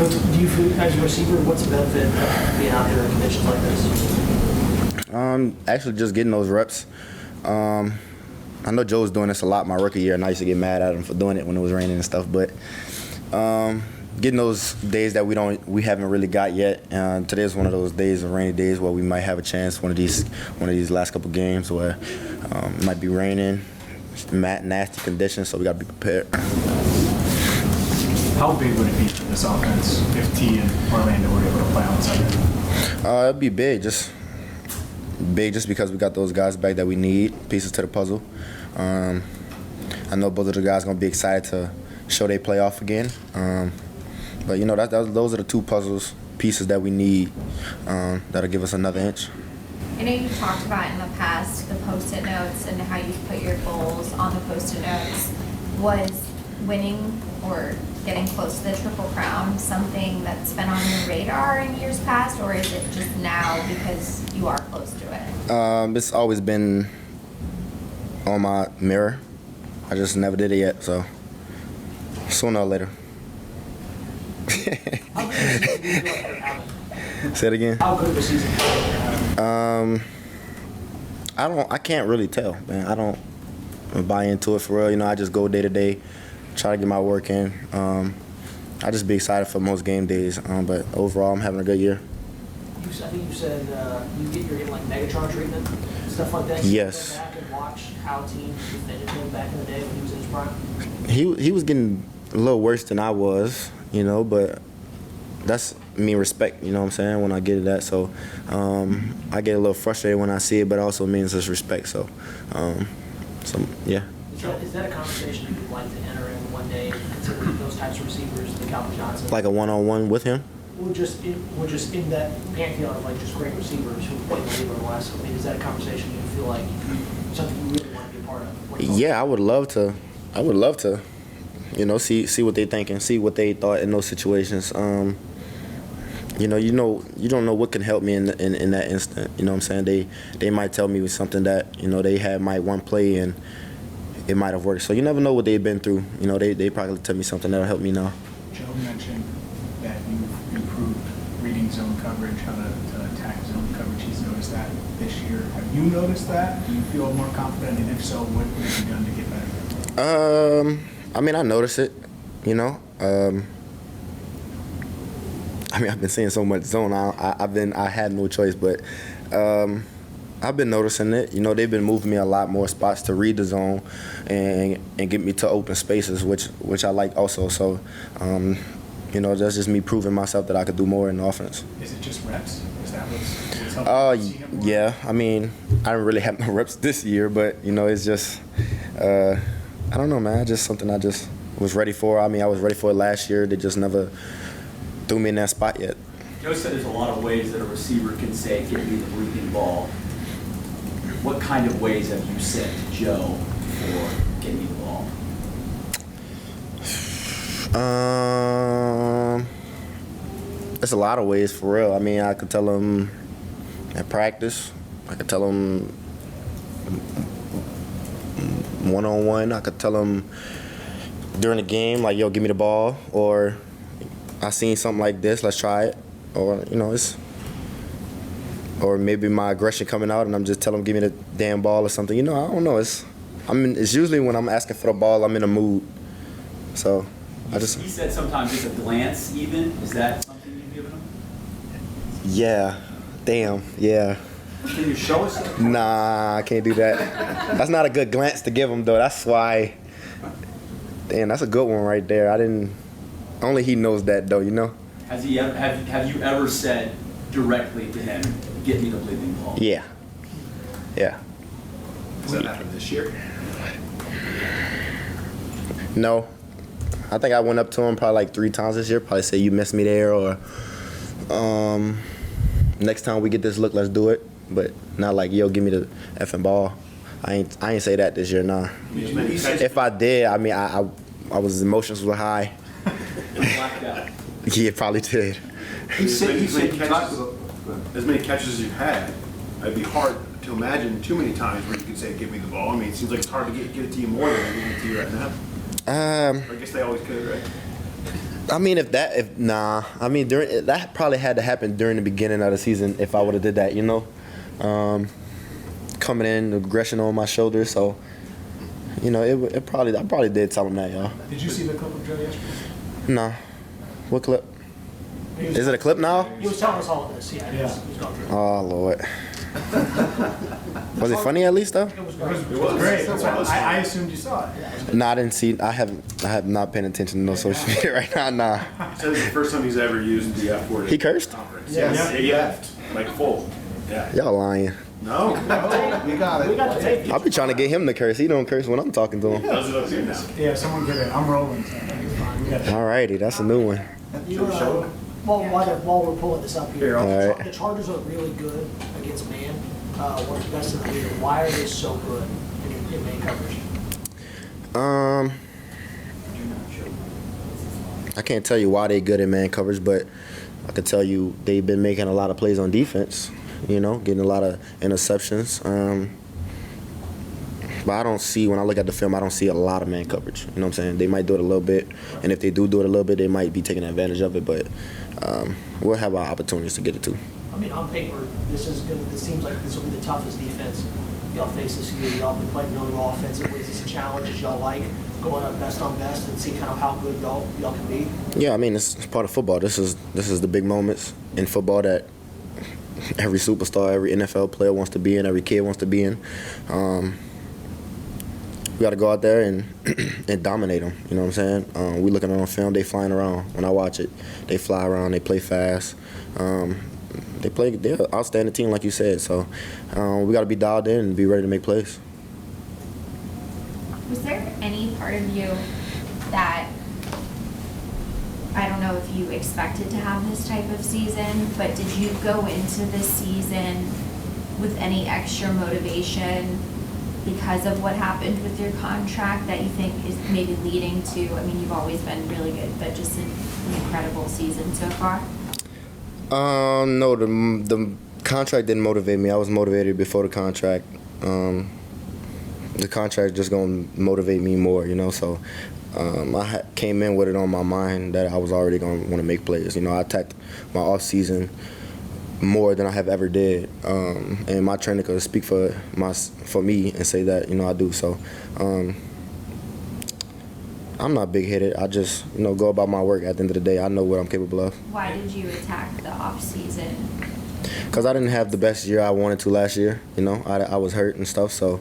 Coach, do you feel as a receiver, what's the benefit of being out there in conditions like this? Actually, just getting those reps. I know Joe was doing this a lot my rookie year, and I used to get mad at him for doing it when it was raining and stuff. But getting those days that we haven't really got yet. Today is one of those days, of rainy days, where we might have a chance. One of these last couple games where it might be raining, nasty conditions, so we got to be prepared. How big would it be for this offense if T and Orlando were able to play on Sunday? It'd be big, just because we got those guys back that we need, pieces to the puzzle. I know both of the guys are gonna be excited to show they play off again. But you know, those are the two pieces that we need that'll give us another inch. I know you've talked about in the past the Post-it notes and how you put your goals on the Post-it notes. Was winning or getting close to the Triple Crown something that's been on your radar in years past, or is it just now because you are close to it? It's always been on my mirror. I just never did it yet, so sooner or later. How good of a season do you feel like you're having? Say it again. How good of a season do you feel like you're having? I can't really tell, man. I don't buy into it for real. You know, I just go day to day, try to get my work in. I just be excited for most game days. But overall, I'm having a good year. I think you said you're getting like Megatron treatment, stuff like that. Yes. You go back and watch how teams defended him back in the day when he was in his prime. He was getting a little worse than I was, you know, but that's respect, you know what I'm saying, when I get that. So I get a little frustrated when I see it, but it also means it's respect. So yeah. Is that a conversation you would like to enter in one day, considering those types of receivers, the Calvin Johnson? Like a one-on-one with him? We're just in that pantheon of like just great receivers who played in the league over the last. I mean, is that a conversation you feel like something you really want to be a part of? Yeah, I would love to. You know, see what they think and see what they thought in those situations. You don't know what can help me in that instant. You know what I'm saying? They might tell me something that, you know, they had one play and it might have worked. So you never know what they've been through. You know, they probably tell me something that'll help me now. Joe mentioned that you've improved reading zone coverage, how to attack zone coverage. He's noticed that this year. Have you noticed that? Do you feel more confident? And if so, what have you done to get better? I mean, I notice it, you know. I mean, I've been seeing so much zone. I had no choice, but I've been noticing it. You know, they've been moving me a lot more spots to read the zone and get me to open spaces, which I like also. So, you know, that's just me proving myself that I could do more in the offense. Is it just reps? Is that what's helping? Yeah. I mean, I didn't really have no reps this year, but you know, it's just I don't know, man. Just something I just was ready for. I mean, I was ready for it last year. They just never threw me in that spot yet. Joe said there's a lot of ways that a receiver can say, "Give me the bleeding ball." What kind of ways have you said to Joe for "Give me the ball"? There's a lot of ways for real. I mean, I could tell him at practice. I could tell him one-on-one. I could tell him during the game, like, yo, give me the ball, or I seen something like this, let's try it, or you know, or maybe my aggression coming out and I'm just telling him give me the damn ball or something. You know, I don't know. It's usually when I'm asking for the ball, I'm in a mood. So He said sometimes just a glance even. Is that something you've given him? Yeah. Damn. Yeah. Can you show us that? Nah, I can't do that. That's not a good glance to give him though. That's why. Damn, that's a good one right there. Only he knows that though, you know. Have you ever said directly to him, "Get me the bleeding ball"? Yeah. Does that happen this year? No. I think I went up to him probably like 3 times this year. Probably say, "You missed me there," or "Next time we get this look, let's do it." But not like, "Yo, give me the effing ball." I ain't say that this year, nah. If I did, I mean, I was emotions were high. Blacked out. Yeah, probably did. As many catches as you've had, it'd be hard to imagine too many times where you could say, "Give me the ball." I mean, it seems like it's hard to get it to you more than they're giving it to you right now. I guess they always could, right? I mean, that probably had to happen during the beginning of the season if I would have did that, you know. Coming in, aggression on my shoulders, so, you know, I probably did tell him that, y'all. Did you see the clip of Joe yesterday? Nah. What clip? Is it a clip now? He was telling us all of this, yeah. He was going through it. Oh, Lord. Was it funny at least, though? It was It great. was great. That's why I assumed you saw it. Nah, I didn't see. I have not paying attention to no social media right now. Nah. He said it's the first time he's ever used the F word. He cursed? Conference. Yeah. Yes, he effed. Like full. Yeah. Y'all lying. No. You got We it. got the tape. I'll be trying to get him to curse. He don't curse when I'm talking to him. Does it up here now. Yeah, someone get it. I'm rolling. So it's fine. We got it. Alrighty, that's a new one. You, while we're pulling this up here, All right. the Chargers are really good against man. One of the best in the league. Why are they so good in man coverage? I can't tell you why they good in man coverage, but I can tell you they've been making a lot of plays on defense. You know, getting a lot of interceptions. But I don't see, when I look at the film, I don't see a lot of man coverage. You know what I'm saying? They might do it a little bit, and if they do it a little bit, they might be taking advantage of it. But we'll have our opportunities to get it too. I mean, on paper, this seems like this will be the toughest defense y'all face this year. Y'all been playing really well offensively. Is this a challenge that y'all like, going up best on best and see kind of how good y'all can be? Yeah, I mean, it's part of football. This is the big moments in football that every superstar, every NFL player wants to be in, every kid wants to be in. We got to go out there and dominate them. You know what I'm saying? We looking on film, they flying around. When I watch it, they fly around, they play fast. They're an outstanding team, like you said. So we got to be dialed in and be ready to make plays. Was there any part of you that, I don't know if you expected to have this type of season, but did you go into this season with any extra motivation because of what happened with your contract that you think is maybe leading to, I mean, you've always been really good, but just an incredible season so far? No, the contract didn't motivate me. I was motivated before the contract. The contract just gonna motivate me more, you know. So I came in with it on my mind that I was already gonna want to make plays. You know, I attacked my offseason more than I have ever did, and my trainer could speak for me and say that, you know, I do. So I'm not big-headed. I just, you know, go about my work. At the end of the day, I know what I'm capable of. Why did you attack the off season? Because I didn't have the best year I wanted to last year. You know, I was hurt and stuff, so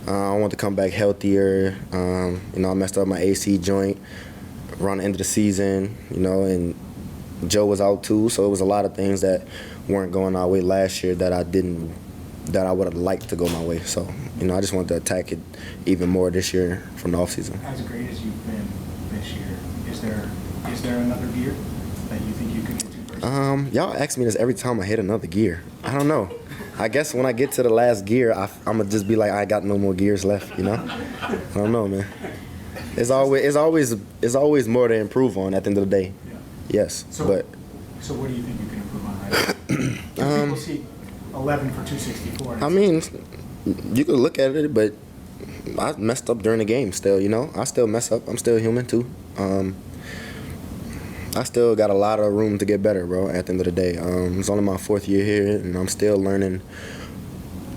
I wanted to come back healthier. You know, I messed up my AC joint around the end of the season, you know, and Joe was out too, so it was a lot of things that weren't going our way last year that I would have liked to go my way. So, you know, I just wanted to attack it even more this year from the offseason. As great as you've been this year, is there another gear that you think you could get to personally? Y'all ask me this every time I hit another gear. I don't know. I guess when I get to the last gear, I'm gonna just be like, I got no more gears left, you know? I don't know, man. It's always more to improve on at the end of the day. Yeah. Yes, So what do you think you can improve on right now? People see 11 for 264. I mean, you could look at it, but I messed up during the game still, you know? I still mess up. I'm still human, too. I still got a lot of room to get better, bro, at the end of the day. It's only my 4th year here, and I'm still learning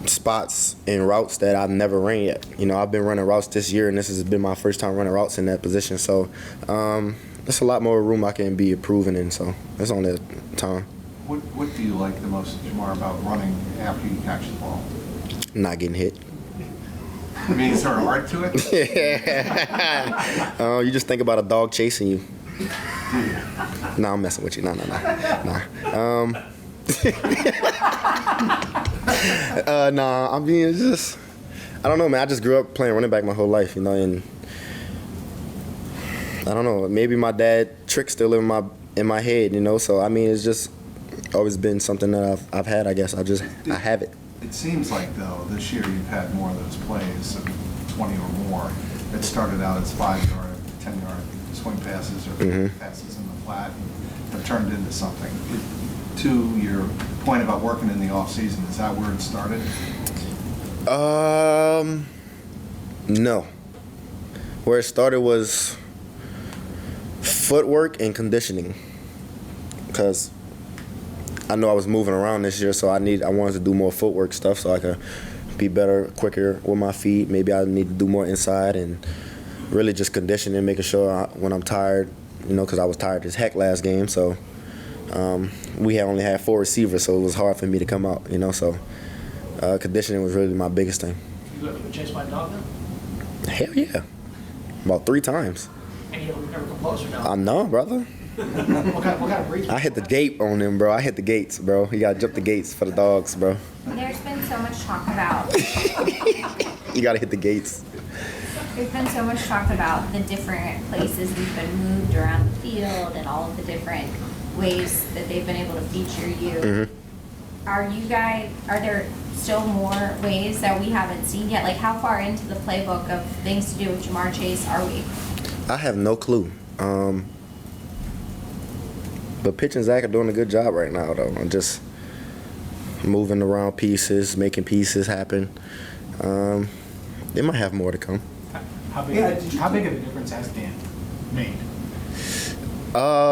spots and routes that I've never ran yet. You know, I've been running routes this year, and this has been my first time running routes in that position. So there's a lot more room I can be improving in, so it's only time. What do you like the most, Jamar, about running after you catch the ball? Not getting hit. I mean, is there an art to it? You just think about a dog chasing you. Nah, I'm messing with you. Nah. Nah, I mean, it's just, I don't know, man. I just grew up playing running back my whole life, you know, and I don't know. Maybe my dad tricks still in my head, you know. So I mean, it's just always been something that I've had. I guess I have it. It seems like, though, this year you've had more of those plays, of 20 or more, that started out as 5-yard, 10-yard swing passes or passes in the flat and have turned into something. To your point about working in the off-season, is that where it started? No. Where it started was Footwork and conditioning, because I know I was moving around this year, so I wanted to do more footwork stuff so I could be better, quicker with my feet. Maybe I need to do more inside and really just conditioning, making sure when I'm tired, because I was tired as heck last game. So we only had 4 receivers, so it was hard for me to come out. So conditioning was really my biggest thing. You ever been chased by a dog then? Hell yeah, about 3 times. And you ever come closer now? No, brother. What kind of breed? I hit the gate on him, bro. I hit the gates, bro. You gotta jump the gates for the dogs, bro. There's been so much talk about, You gotta hit the gates. there's been so much talk about the different places you've been moved around the field and all of the different ways that they've been able to feature you. Mm-hmm. Are there still more ways that we haven't seen yet? Like, how far into the playbook of things to do with Jamar Chase are we? I have no clue. But Pitch and Zach are doing a good job right now, though. I'm just moving around pieces, making pieces happen. They might have more to come. How big of a difference has Dan made?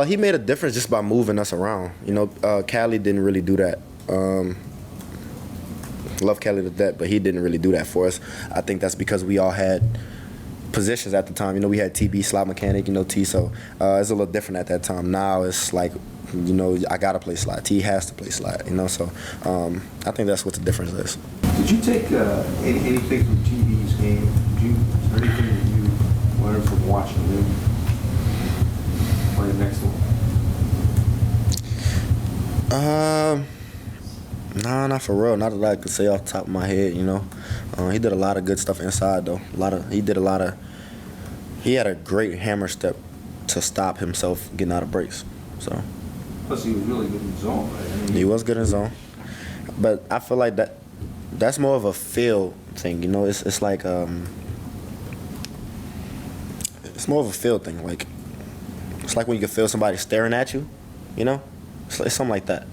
He made a difference just by moving us around. Callie didn't really do that. Love Callie to death, but he didn't really do that for us. I think that's because we all had positions at the time. We had TB, slot mechanic, T, so it's a little different at that time. Now it's like, I got to play slot. T has to play slot, so I think that's what the difference is. Did you take anything from TB's game? Is there anything that you learned from watching him play next to him? Nah, not for real. Not that I could say off the top of my head, He did a lot of good stuff inside, though. He had a great hammer step to stop himself getting out of breaks. So. Plus, he was really good in zone, right? He was good in zone. But I feel like that's more of a feel thing, It's like it's more of a feel thing. Like, it's like when you can feel somebody staring at you, It's something like that.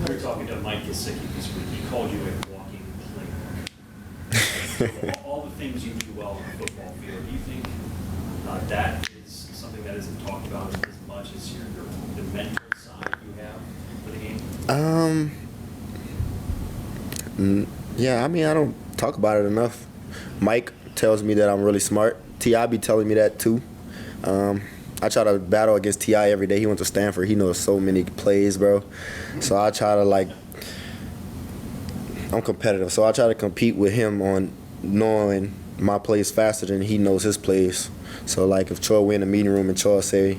We were talking to Mike Gesicki this week. He called you a walking playbook. So all the things you do well on the football field, do you think that is something that isn't talked about as much as the mental side you have for the game? Yeah, I don't talk about it enough. Mike tells me that I'm really smart. T.I. be telling me that too. I try to battle against T.I. every day. He went to Stanford. He knows so many plays, bro. So I try to, I'm competitive. So I try to compete with him on knowing my plays faster than he knows his plays. So, if Troy were in the meeting room and Troy say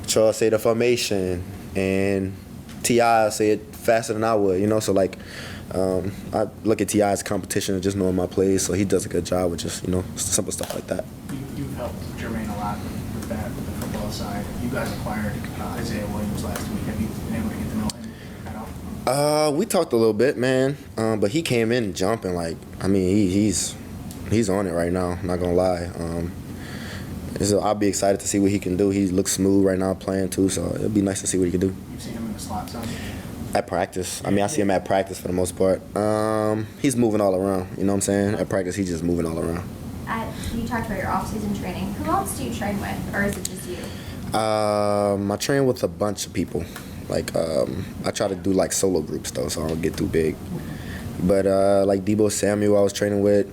the formation and T.I. say it faster than I would, So, I look at T.I. as competition and just knowing my plays. So he does a good job with just, simple stuff like that. You've helped Jermaine a lot with that, with the football side. You guys acquired Isaiah Williams last week. Have you been able to get to know him at all? We talked a little bit, man. But he came in jumping he's on it right now. I'm not gonna lie. I'll be excited to see what he can do. He looks smooth right now playing too, so it'll be nice to see what he can do. You've seen him in the slot zone? At practice. I see him at practice for the most part. He's moving all around. You know what I'm saying? At practice, he's just moving all around. You talked about your off-season training. Who else do you train with, or is it just you? I train with a bunch of people. I try to do solo groups though, so I don't get too big. But Debo Samuel, I was training with.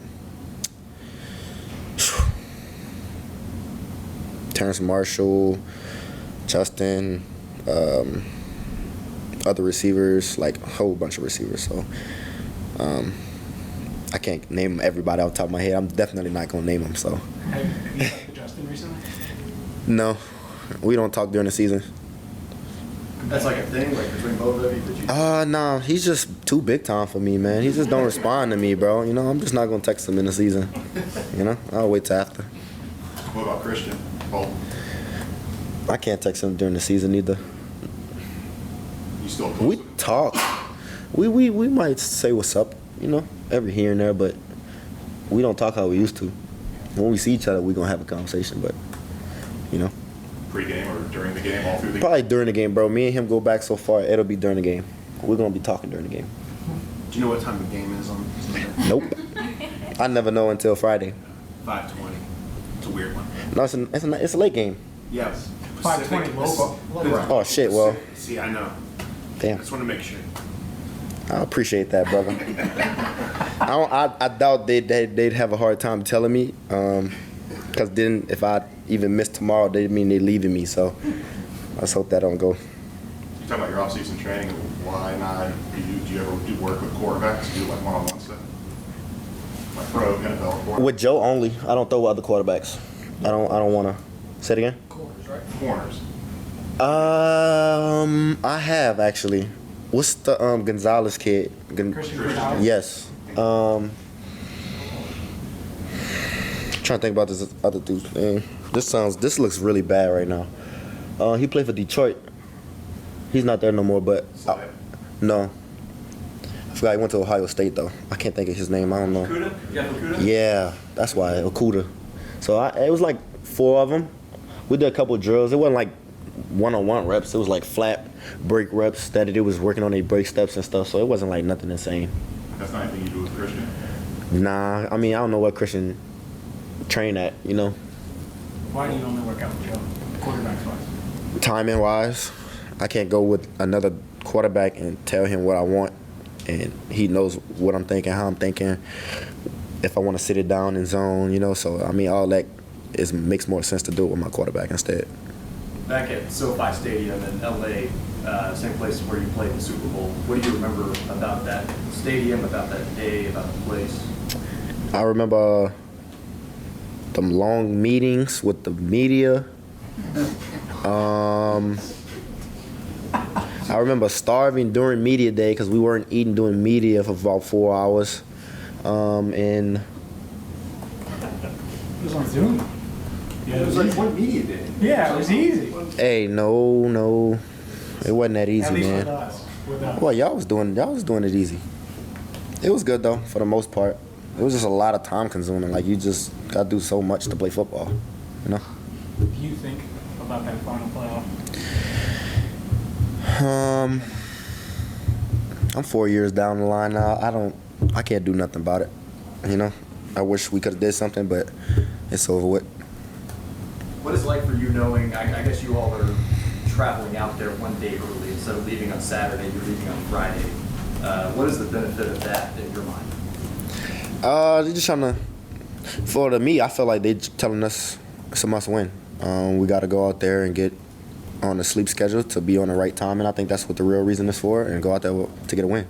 Terrence Marshall, Justin, other receivers, a whole bunch of receivers. So I can't name everybody off the top of my head. I'm definitely not gonna name them. So. Have you talked to Justin recently? No, we don't talk during the season. That's a thing, between both of you that you. No, he's just too big time for me, man. He just don't respond to me, bro. I'm just not gonna text him in the season. I'll wait till after. What about Christian? Bolton? I can't text him during the season either. You still close We with him? talk. We might say what's up, every here and there, but we don't talk how we used to. When we see each other, we're gonna have a conversation, but Pre-game or during the game, all through the game? probably during the game, bro. Me and him go back so far, it'll be during the game. We're gonna be talking during the game. Do you know what time the game is on Sunday? Nope. I never know until Friday. 5:20. It's a weird one. No, it's a late game. Yes. 520 local. Oh, shit, well, See, I know. damn. Just want to make sure. I appreciate that, brother. I doubt they'd have a hard time telling me, because then if I even miss tomorrow, they mean they're leaving me. So let's hope that don't go. You talk about your off-season training. Why not? Do you ever do work with quarterbacks? Do like one-on-one stuff? Like pro NFL quarterback? With Joe only, I don't throw with other quarterbacks. I don't want to. Say it again. Corners. I have actually. What's the Gonzalez kid? Christian Gonzalez? Yes. Trying to think about this other dude's name. This looks really bad right now. He played for Detroit. He's not there no more, but no. I forgot he went to Ohio State though. I can't think of his name. I don't know. Okuda? You got Okuda? Yeah, that's why Okuda. So it was like 4 of them. We did a couple of drills. It wasn't like one-on-one reps. It was like flat break reps that it was working on their break steps and stuff. So it wasn't like nothing insane. That's not anything you do with Christian. Nah, I mean I don't know what Christian trained at. You know, Why do you only work out with Joe, quarterbacks wise? timing wise, I can't go with another quarterback and tell him what I want, and he knows what I'm thinking, how I'm thinking. If I want to sit it down in zone, you know. So I mean, all that makes more sense to do it with my quarterback instead. Back at SoFi Stadium in LA, same place where you played the Super Bowl, what do you remember about that stadium, about that day, about the place? I remember them long meetings with the media. I remember starving during media day because we weren't eating during media for about 4 hours. And It was on Zoom. Yeah, It was like one media day. Yeah, it was easy. hey, no, it wasn't that easy, At least with man. us. With us. Well, y'all was doing it easy. It was good though, for the most part. It was just a lot of time consuming. Like you just gotta do so much to play football, you know. What do you think about that final playoff? I'm 4 years down the line now. I can't do nothing about it. You know, I wish we could have did something, but it's over with. What is it like for you knowing, I guess you all are traveling out there one day early, instead of leaving on Saturday, you're leaving on Friday. What is the benefit of that in your mind? They're just trying to. For me, I feel like they're telling us it's a must win. We got to go out there and get on the sleep schedule to be on the right time, and I think that's what the real reason is for, and go out there to get a win.